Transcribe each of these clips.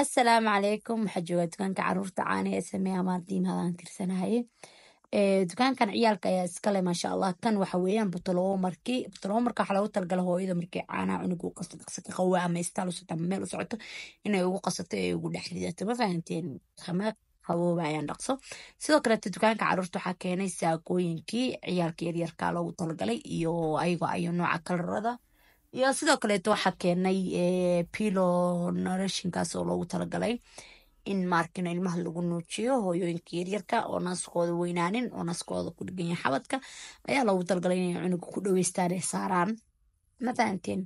السلام عليكم حجوة دكان كعرورت عاني اسميها مالدين هذا ترسنا هاي دكان كان عيالك يا اسكالي ما شاء الله كان وحويان بطلو مركا حلو تلقى له إذا مركي عانا عنقو قصة قوة أما يستالو ستعمل وسعته إنه يقول قصة يقول لحديدات ما فهمتين خماك هو بعيان رقصه sidoo kale dukaanka caruurta waxaa keenay saakooyinkii ciyaalka yaryarka loogu talagalay iyo ayago nooca kalarada iyo sidoo kaleeto waxaa keenay pilo narashinkaas oo loogu talagalay in markina ilmaha lagu nuujiyo hooyooyinka yaryarka oo naaskooda weynaanin oo naaskooda ku dhigan yahay xabadka ayaa loogu talagalay inay cunuga ku dhaweystaan ee saaraan ma fahanteen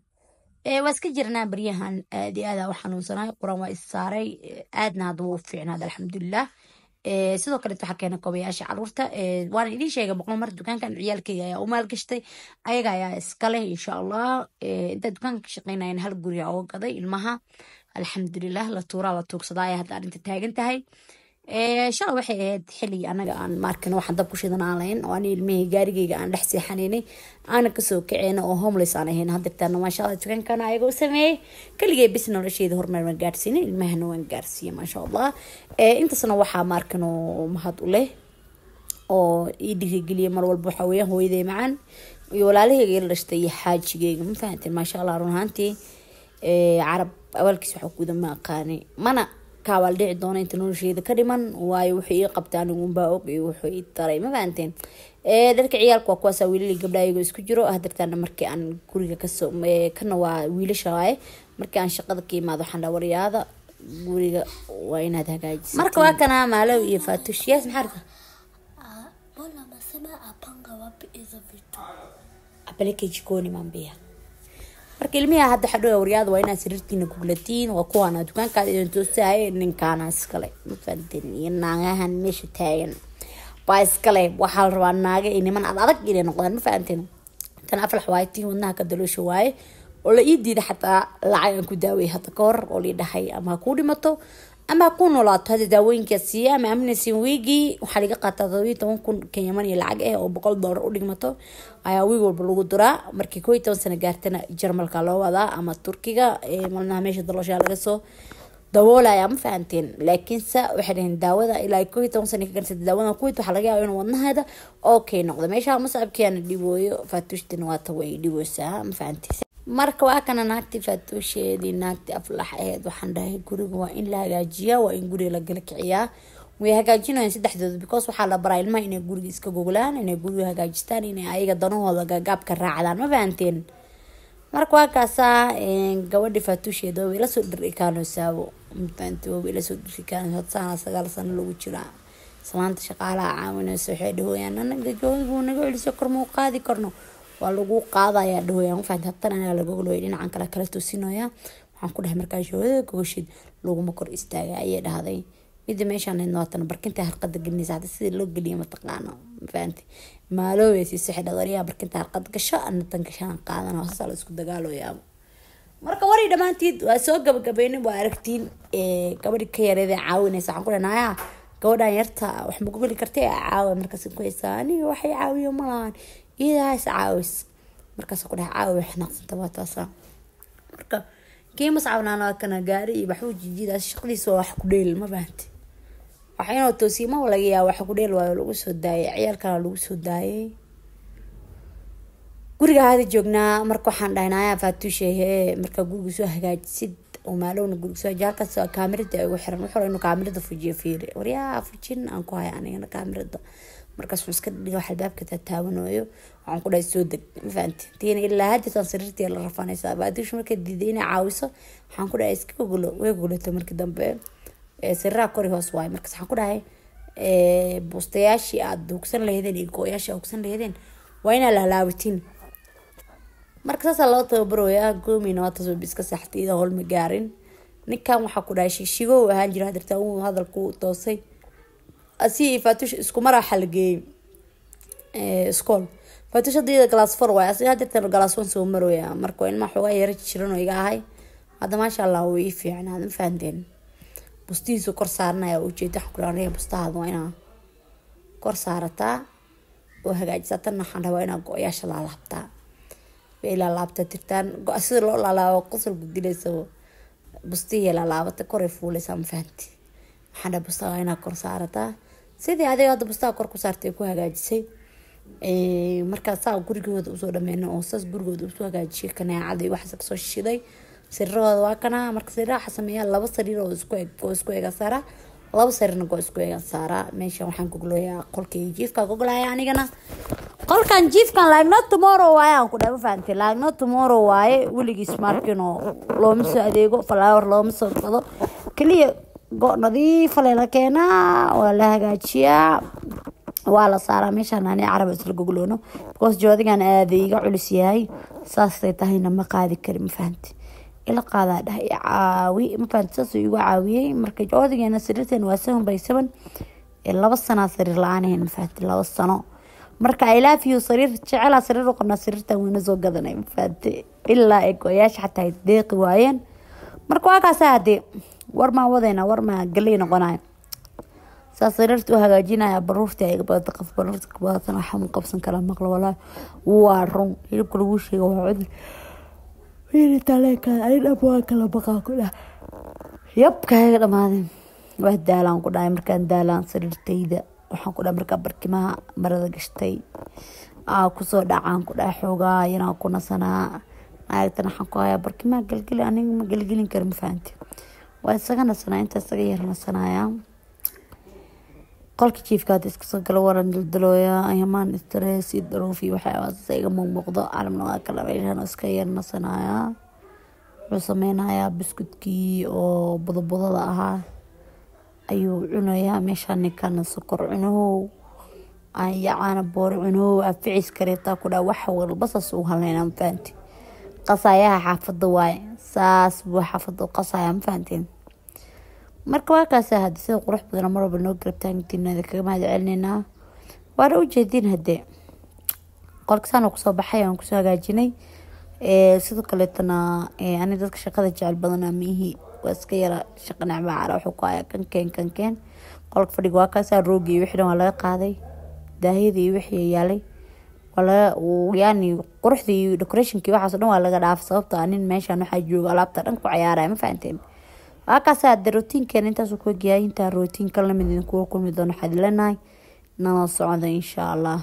waa iska jirnaa baryahan aad iyo aad u xanuunsanahay quraan waa is saaray aadna hadda wuu fiicnaad alxamdulilah sidoo kale waxaa keena koobayaasha caruurta waana idiin sheegay boqol mar dukaankan ciyaalkayga ayaa u maalgashtay ayaga ayaa iska leh insha allah intaa dukaanka ka shaqeynayeen hal guri oo gaday ilmaha alxamdulilah la tuuraa la tuugsadaa ayaa hadda arrinta taagan tahay shalay waxay ahayd xilli anaga aan markin waxaan dab ku shidan aan lahayn oo ani ilmihii gaarigayga aan dhex seexanaynay aana kasoo kaceyna oo homeless aan ahayn haddeertaana maasha allah dukaankan ayaga u sameeyey kaligay bis nolosheeda horumar waan gaarsiinay ilmahana waan gaarsiiyey maasha allah intaasna waxaa markin oo mahad u leh oo ii dhiirigeliya mar walba waxaa weeyaan hooyaday macaan iyo walaalahayga ila dhashtay iyo xaajigayga ma fahanteen maasha allah run ahaantii carab awalkiis waxaa kuda ma aqaanay mana kaawal dhici doona inta nolosheeda ka dhiman waayo wuxuu ii qabtaa anigunbaa og iyo wuxuu ii taray ma fahanteen dharka ciyaalka waa kuwaasa wiilali gabdha ayagoo isku jiro haddeertaana markii aan guriga kasoo kana waa wiilasha waaye markii aan shaqada ka imaado waxaan dhaa waryaada guriga waa inaad hagaajisa marka waa kana maalow iyo faatush yaas maxaa arka Mbona unasema apanga wapi hizo vitu? apeleke jikoni mambia marka ilmiha hadda xadhow waryaada waa inaad sariirtiina ku gulatiin waa kuwaana dukaankaada idin toosahay ninkaana iskale ma fahanteen iyo naagahan meesha taagan baa iskale waxaa la rabaa naaga iyo niman adag inay noqdaan ma fahanteen tan aflax waayti wadnaha ka daloosho waaye oo la ii diiday xataa lacag aan ku daaway hadda ka hor oo la dhahay ama ku dhimato ama ku noolaato hada daawooyinka siiya ama amnaysin wiigi waxaa laga qaataa 17,000 Kenyaman iyo lacag ah oo $100 u dhigmato ayaa wiig walba lagu duraa markii 11 sano gaartana Jarmalka loo wadaa ama Turkiga malnaha meesha dalosha laga soo dawoolaya ma fahanteen laakiin sa waxay dhahin daawada ilaa 11 sano ka gaartay daawada ku waxa laga yaabaa in wadnaheeda okay noqdo meesha mas'abkeena dhibooyo faatushtina waa taway dhiboosaa ma fahanteen marka waa kana naagti faatuusheedii naagti aflax ahayd waxaan dhahay guriga waa in la hagaajiyaa waa in guriga la gala kiciyaa way hagaajinayaan saddexdooda because waxaa la baraa ilmaha inay guriga iska goglaan inay guriga hagaajistaan inay ayaga danahooda gaabka raacdaan ma fahanteen marka waa kaasaa gabadhi faatuusheeda way la soo dhirikaano saabo intaantii way la soo dhirikaano sana 9 sano lagu jiraa salaanta shaqaalaha caawinayso waxay dhahooyaan anaga joogo naga celiso kormo qaadi karno waa lagu qaadaya dhawayaan faanta tan anaga lagu golay dhinacan kala toosinoya waxaan ku dhahay markaa shooda gogashid lagu ma kor istaaga ayay dhahday mid meeshaan ay noqotan barkinta harqada gelinaysa sida loo geliyo ma taqaano faanti maalooyay si saxda wariya barkinta harqad gasho an tan gashaan qaadana wasal isku dagaalooyaa marka wari dhamaantiid waa soo gabagabeynay waa aragtiin gabadhi ka yareeda caawinaysa waxaan ku dhanayaa gabadhan yarta wax ma gogoli kartay caawa markaas ku haysaani waxay caawiyo malahan idaas caawis markaas ku dhahay caawi wax naqsanta waa taasa marka kiima saabnaana kana gaari iyo waxu jijidaas shaqadiisa wax ku dheel ma baahti waxayna toosima wala yaa wax ku dheel waa lagu soo daayay ciyaalkana lagu soo daayay guriga hada joognaa marka waxaan dhahnaa faatuushehe marka guriga soo hagaajisid oo maalowna guriga soo jaalkaas kaamirada ay ugu xiran wuxuu inuu kaamirada fujiyo fiir wariyaa fujin aan ku hayo aniga kaamirada markaas uu iska dhigo albaabka taabanayo waxaan ku dhahay soo deg ma fahanti tiin ilaa hadda tan sariirtii la rafanaysa baadish markay diiday inay caawiso waxaan ku dhahay iska gogolo way gogolato markii dambe sirraa kori hoos waay markaas waxaan ku dhahay bustayaashii aad dugsan leedeen iyo gooyaashii aad dugsan leedeen waa inaa la laawitiin markaas loo tababaraya goomina waa tasoo biska saxtiida hol ma gaarin ninkan waxa ku dhahay shigo ahaan jira hadirta uu hadalku toosay asi faatush isku mara xalgeey school faatush hadii class 4 way asi hadirta class 1 soo marooya marka in ma xogaa yar jiran oo iga ahay hada ma sha Allah way fiicnaan faandeen bustiisu kor saarnaa oo jeeda xaqraanay bustaada waa ina kor saarata oo hagaajisatan waxaan rabaa inaan gooyaasha la laabtaa beela laabta tirtaan sida loo laalaabo qosol gudilayso بستي لا لابد كوري فولي سام فهمتي حدا بستا هنا كور سارتا سيدي هذه هذا بستا كور كسارتي كو هagaajisay marka saa gurigooda usoo dhameeno oo saas gurigooda usoo hagaajiyay kanaacada wax ka soo shiday sirrooda waa kana marka sirraha sameeyaa laba sariir oo isku eega saara laba sariirna oo isku eega saara meesha waxaan ku gulooyaa qolkii jiifka ku gulaaya anigana qolkan jiifkan like not tomorrow waayaan ku dhaw faantay like not tomorrow waaye wiligiis markino looma soo adeego flower looma soo qado kaliya go nadiif la keenaa waa la hagaajiyaa waa la saaraa meeshaan aan carab isla gogoloono because joodigan aad iga culus yahay saastay tahayna ma qaadi karin ma fahanti ila qaadaa dhahay caawi ma fahanti saas igu caawiyay marka joodigeena sariirteen waa 7 laba sano sariir la'aaneen ma fahanti 2 sano marka I love you sariir jecela sariir oo qabna sariirtan wayna soo gadanay ma fahanti ilaa ay gooyaash xataa deeqi waayeen marka waa kaas aade war ma wadayna war ma galay noqonay سافرت وهاجينا يا بروفتي يا بنت قف بروفتك بس أنا حمل قبسن كلام مقلة ولا وارون يلي كل وشي وعد يلي تلاك أنا أبغى كلام بقى كله يبقى هذا ما هذا واحد دالان كده أمريكان دالان سريرتي ده وحن كده أمريكا بركمها مرة قشتي كسر دعان كده حوجا ينا كنا سنة عادة حقايا بركمها قلقلي أنا ما قلقلي كرم فانتي وأسجنا سنة أنت سجيرنا سنة يا qolka jiifkaad iska soo gal waran dildilooya ayamaan stress iyo daruuf iyo waxyaabo iga muuqdo alamna waa kala weeyaan iska yarnasanaya wuxuu sameeynayaa biskudkii oo budabudada ahaa ayuu cunayaa meeshaan ninkan sokor cuno ay yaana boor cuno afiis kareeta ku dhaa wax walba saas u haleynaa faanti qasayaha xaafada waay saas buu xaafada qasaya faantiin marka waa kaas ah sida qurux badan mar walba noo garabtaantiinada kaga mahad celinayna waan u jeedin hadee qolkasaan ku soo baxay aan ku soo hagaajinay sidoo kale tana ani dadka shaqada jecel badan amihi waa iska yara shaqo nacba cara wuxuu ku ayaa kan keen qolka fadhiga waa kaas roogii wixii waa laga qaaday daahidii wixii yaalay wala yaani quruxdii decorationkii waxa soo dhan waa laga dhaaf sababtoo anin meeshaan waxa jooga alaabta dhan ku ciyaaraya ma fahanteen akaasa routine kan intaas ku geeyay inta routine kala mid idin ku kulmi doono xadilanay nala socda insha Allah